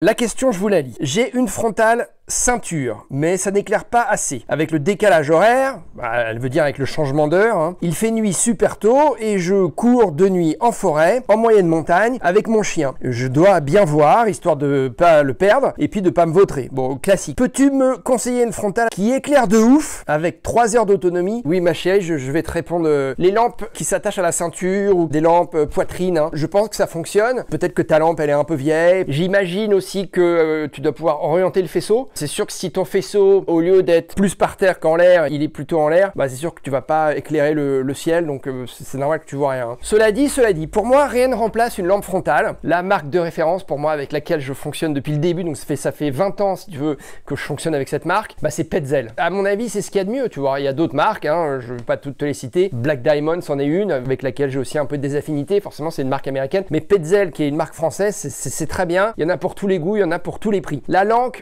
La question, je vous la lis. J'ai une frontale ceinture, mais ça n'éclaire pas assez. Avec le décalage horaire, elle veut dire avec le changement d'heure, hein, il fait nuit super tôt et je cours de nuit en forêt, en moyenne montagne, avec mon chien. Je dois bien voir, histoire de pas le perdre, et puis de pas me vautrer. Bon, classique. Peux-tu me conseiller une frontale qui éclaire de ouf, avec 3 heures d'autonomie? Oui, ma chérie, je vais te répondre. Les lampes qui s'attachent à la ceinture, ou des lampes poitrine, hein, je pense que ça fonctionne. Peut-être que ta lampe, elle est un peu vieille. J'imagine aussi que tu dois pouvoir orienter le faisceau. C'est sûr que si ton faisceau, au lieu d'être plus par terre qu'en l'air, il est plutôt en l'air, bah c'est sûr que tu vas pas éclairer le ciel, donc c'est normal que tu vois rien. Cela dit, pour moi, rien ne remplace une lampe frontale. La marque de référence pour moi avec laquelle je fonctionne depuis le début, donc ça fait 20 ans, si tu veux, que je fonctionne avec cette marque, bah c'est Petzl. À mon avis, c'est ce qu'il y a de mieux, tu vois. Il y a d'autres marques, hein, je vais pas toutes te les citer. Black Diamond, c'en est une, avec laquelle j'ai aussi un peu des affinités. Forcément, c'est une marque américaine, mais Petzl, qui est une marque française, c'est très bien. Il y en a pour tous les goûts, il y en a pour tous les prix. La lampe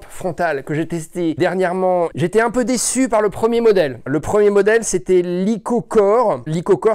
frontale que j'ai testée dernièrement, j'étais un peu déçu par le premier modèle. Le premier modèle, c'était l'IcoCore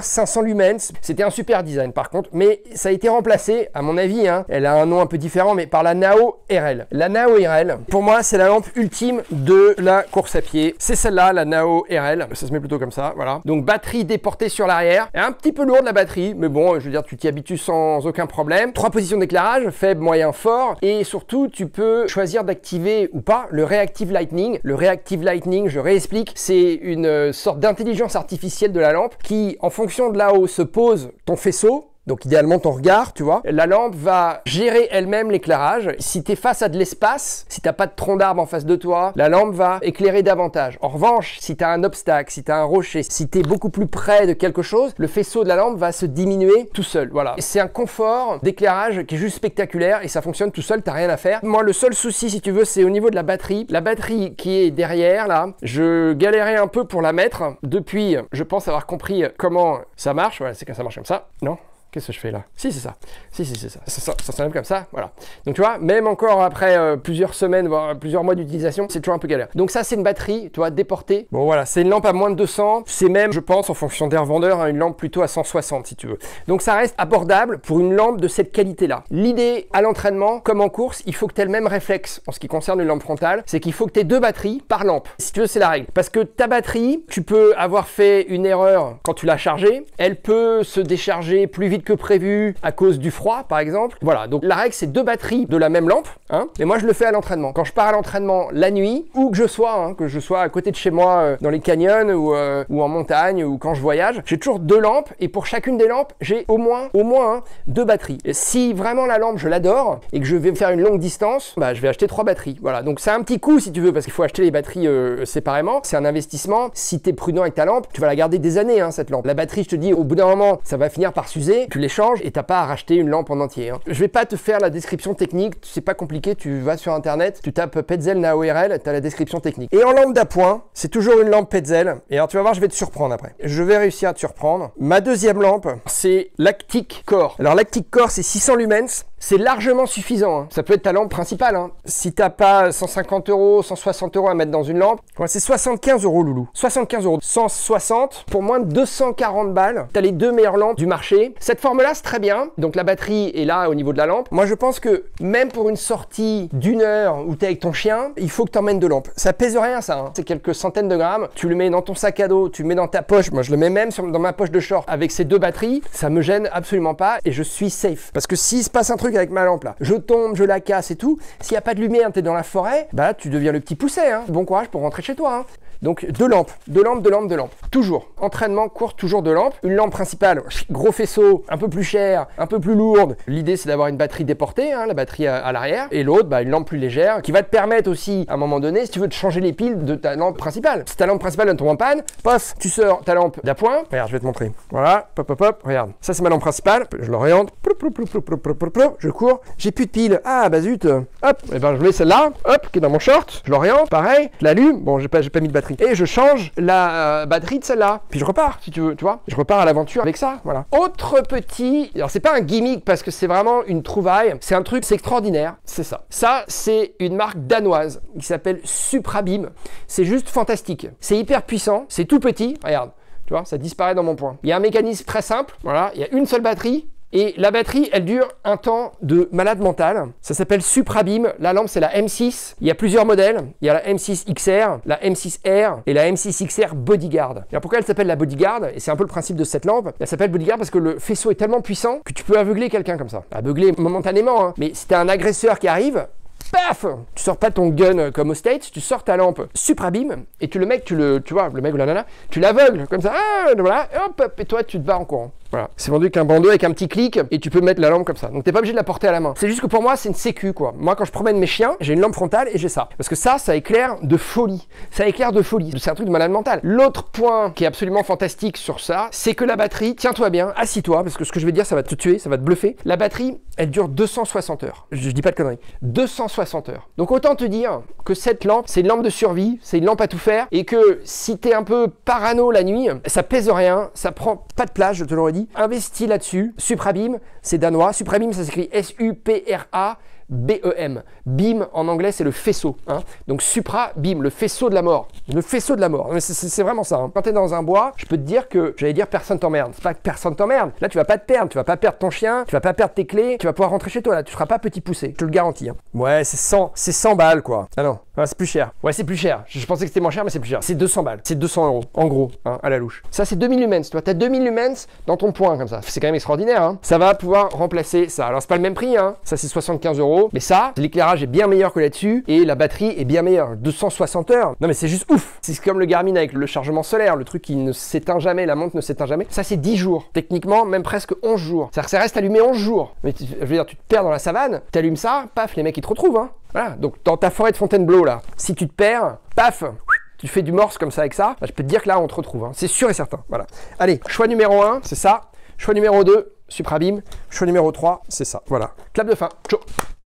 500 lumens. C'était un super design par contre, mais ça a été remplacé, à mon avis, hein, elle a un nom un peu différent, mais par la Nao RL. La Nao RL, pour moi, c'est la lampe ultime de la course à pied. C'est celle-là, la Nao RL. Ça se met plutôt comme ça, voilà. Donc batterie déportée sur l'arrière. Elle est un petit peu lourde la batterie, mais bon, je veux dire, tu t'y habitues sans aucun problème. 3 positions d'éclairage, faible, moyen, fort, et surtout, tu peux choisir d'activer ou pas le Reactive Lighting. Le Reactive Lighting, je réexplique, c'est une sorte d'intelligence artificielle de la lampe qui, en fonction de là où se pose ton faisceau, donc idéalement ton regard, tu vois, la lampe va gérer elle-même l'éclairage. Si tu es face à de l'espace, si tu n'as pas de tronc d'arbre en face de toi, la lampe va éclairer davantage. En revanche, si tu as un obstacle, si tu as un rocher, si tu es beaucoup plus près de quelque chose, le faisceau de la lampe va se diminuer tout seul. Voilà. C'est un confort d'éclairage qui est juste spectaculaire et ça fonctionne tout seul, tu n'as rien à faire. Moi, le seul souci, si tu veux, c'est au niveau de la batterie. La batterie qui est derrière, là, je galérais un peu pour la mettre. Depuis, je pense avoir compris comment ça marche. Voilà, c'est quand ça marche comme ça, non ? Qu'est-ce que je fais là? Si, c'est ça. Si, c'est ça. Ça s'enlève comme ça, voilà. Donc tu vois, même encore après plusieurs semaines, voire plusieurs mois d'utilisation, c'est toujours un peu galère. Donc ça, c'est une batterie, tu vois, déportée. Bon voilà, c'est une lampe à moins de 200. C'est même, je pense, en fonction des revendeurs, hein, une lampe plutôt à 160 si tu veux. Donc ça reste abordable pour une lampe de cette qualité-là. L'idée à l'entraînement, comme en course, il faut que tu aies le même réflexe en ce qui concerne une lampe frontale, c'est qu'il faut que tu aies 2 batteries par lampe. Si tu veux, c'est la règle. Parce que ta batterie, tu peux avoir fait une erreur quand tu l'as chargée. Elle peut se décharger plus vite que prévu à cause du froid par exemple. Voilà, donc la règle c'est 2 batteries de la même lampe, hein, et moi je le fais à l'entraînement. Quand je pars à l'entraînement la nuit, où que je sois à côté de chez moi dans les canyons ou en montagne ou quand je voyage, j'ai toujours 2 lampes et pour chacune des lampes j'ai au moins 2 batteries. Et si vraiment la lampe je l'adore et que je vais faire une longue distance, bah je vais acheter 3 batteries. Voilà, donc c'est un petit coût si tu veux parce qu'il faut acheter les batteries séparément. C'est un investissement. Si tu es prudent avec ta lampe, tu vas la garder des années, hein, cette lampe. La batterie, je te dis, au bout d'un moment, ça va finir par s'user. Tu l'échanges et t'as pas à racheter une lampe en entier. Hein. Je vais pas te faire la description technique. C'est pas compliqué. Tu vas sur internet, tu tapes Petzl Nao RL, t'as la description technique. Et en lampe d'appoint, c'est toujours une lampe Petzl. Et alors tu vas voir, je vais te surprendre après. Je vais réussir à te surprendre. Ma deuxième lampe, c'est l'ActicCore. Alors l'ActicCore, c'est 600 lumens. C'est largement suffisant, hein. Ça peut être ta lampe principale, hein. Si t'as pas 150 €, 160 € à mettre dans une lampe, ouais, c'est 75 €, loulou. 75 €. 160 pour moins de 240 balles. T'as les 2 meilleures lampes du marché. Cette forme-là, c'est très bien. Donc la batterie est là au niveau de la lampe. Moi, je pense que même pour une sortie d'1 heure où t'es avec ton chien, il faut que t'emmènes 2 lampes. Ça pèse rien, ça, hein. C'est quelques centaines de grammes. Tu le mets dans ton sac à dos, tu le mets dans ta poche. Moi, je le mets même dans ma poche de short. Avec ces 2 batteries, ça me gêne absolument pas et je suis safe. Parce que s'il se passe un truc avec ma lampe là, je tombe, je la casse et tout, s'il n'y a pas de lumière, tu es dans la forêt, bah tu deviens le petit pousset, hein. Bon courage pour rentrer chez toi, hein. Donc 2 lampes, 2 lampes, 2 lampes, 2 lampes. Toujours. Entraînement, course, toujours 2 lampes. Une lampe principale, gros faisceau, un peu plus cher, un peu plus lourde. L'idée c'est d'avoir une batterie déportée, hein, la batterie à l'arrière. Et l'autre, bah, une lampe plus légère qui va te permettre aussi, à un moment donné, si tu veux te changer les piles de ta lampe principale. Si ta lampe principale tombe en panne, pof, tu sors ta lampe d'appoint. Regarde, je vais te montrer. Voilà, pop, pop, pop, regarde. Ça c'est ma lampe principale. Je l'oriente. Je cours. J'ai plus de piles. Ah bah zut. Hop, et ben je mets celle-là, hop, qui est dans mon short. Je l'oriente, pareil. Je l'allume. Bon, j'ai pas mis de batterie. Et je change la batterie de celle-là. Puis je repars, si tu veux, tu vois. Je repars à l'aventure avec ça, voilà. Autre petit... Alors, c'est pas un gimmick parce que c'est vraiment une trouvaille. C'est un truc, c'est extraordinaire. C'est ça. Ça, c'est une marque danoise qui s'appelle Suprabim. C'est juste fantastique. C'est hyper puissant. C'est tout petit. Regarde. Tu vois, ça disparaît dans mon poing. Il y a un mécanisme très simple. Voilà. Il y a une seule batterie. Et la batterie, elle dure un temps de malade mental. Ça s'appelle SupraBeam. La lampe, c'est la M6. Il y a plusieurs modèles. Il y a la M6 XR, la M6R et la M6 XR Bodyguard. Alors pourquoi elle s'appelle la Bodyguard? Et c'est un peu le principe de cette lampe. Elle s'appelle Bodyguard parce que le faisceau est tellement puissant que tu peux aveugler quelqu'un comme ça. Aveugler momentanément, hein. Mais si t'as un agresseur qui arrive, paf, tu sors pas ton gun comme aux States, tu sors ta lampe SupraBeam et tu vois, le mec ou la nana, tu l'aveugles comme ça, voilà, hop, et toi tu te barres en courant. Voilà. C'est vendu qu'un bandeau avec un petit clic et tu peux mettre la lampe comme ça. Donc t'es pas obligé de la porter à la main. C'est juste que pour moi c'est une sécu quoi. Moi quand je promène mes chiens, j'ai une lampe frontale et j'ai ça. Parce que ça éclaire de folie. Ça éclaire de folie. C'est un truc de malade mental. L'autre point qui est absolument fantastique sur ça, c'est que la batterie, tiens-toi bien, assis-toi, parce que ce que je vais dire ça va te tuer, ça va te bluffer. La batterie, elle dure 260 heures. Je dis pas de conneries. 260 heures. Donc autant te dire que cette lampe, c'est une lampe de survie, c'est une lampe à tout faire et que si t'es un peu parano la nuit, ça pèse rien, ça prend pas de place, je te l'aurais dit. Investis là-dessus. SupraBeam, c'est danois. SupraBeam, ça s'écrit SupraBeam. Beam en anglais, c'est le faisceau. Hein. Donc SupraBeam, le faisceau de la mort. Le faisceau de la mort. C'est vraiment ça. Hein. Quand tu es dans un bois, je peux te dire que, j'allais dire personne t'emmerde. C'est pas que personne t'emmerde. Là, tu vas pas te perdre. Tu vas pas perdre ton chien. Tu vas pas perdre tes clés. Tu vas pouvoir rentrer chez toi. Là, tu seras pas petit poussé. Je te le garantis. Hein. Ouais, c'est 100 balles quoi. Ah non, ah, c'est plus cher. Ouais, c'est plus cher. Je pensais que c'était moins cher, mais c'est plus cher. C'est 200 balles. C'est 200 euros. En gros, hein, à la louche. Ça, c'est 2000 lumens. Tu as 2000 lumens dans ton poing comme ça. C'est quand même extraordinaire. Hein. Ça va pouvoir remplacer ça. Alors, c'est pas le même prix. Hein. Ça, c'est 75 euros. Mais ça, l'éclairage est bien meilleur que là-dessus et la batterie est bien meilleure. 260 heures. Non, mais c'est juste ouf. C'est comme le Garmin avec le chargement solaire, le truc qui ne s'éteint jamais, la montre ne s'éteint jamais. Ça, c'est 10 jours. Techniquement, même presque 11 jours. C'est-à-dire que ça reste allumé 11 jours. Mais je veux dire, tu te perds dans la savane, tu allumes ça, paf, les mecs, ils te retrouvent. Hein. Voilà. Donc, dans ta forêt de Fontainebleau, là, si tu te perds, paf, tu fais du morse comme ça avec ça, bah, je peux te dire que là, on te retrouve. Hein. C'est sûr et certain. Voilà. Allez, choix numéro 1, c'est ça. Choix numéro 2, SupraBeam. Choix numéro 3, c'est ça. Voilà. Clap de fin. Ciao.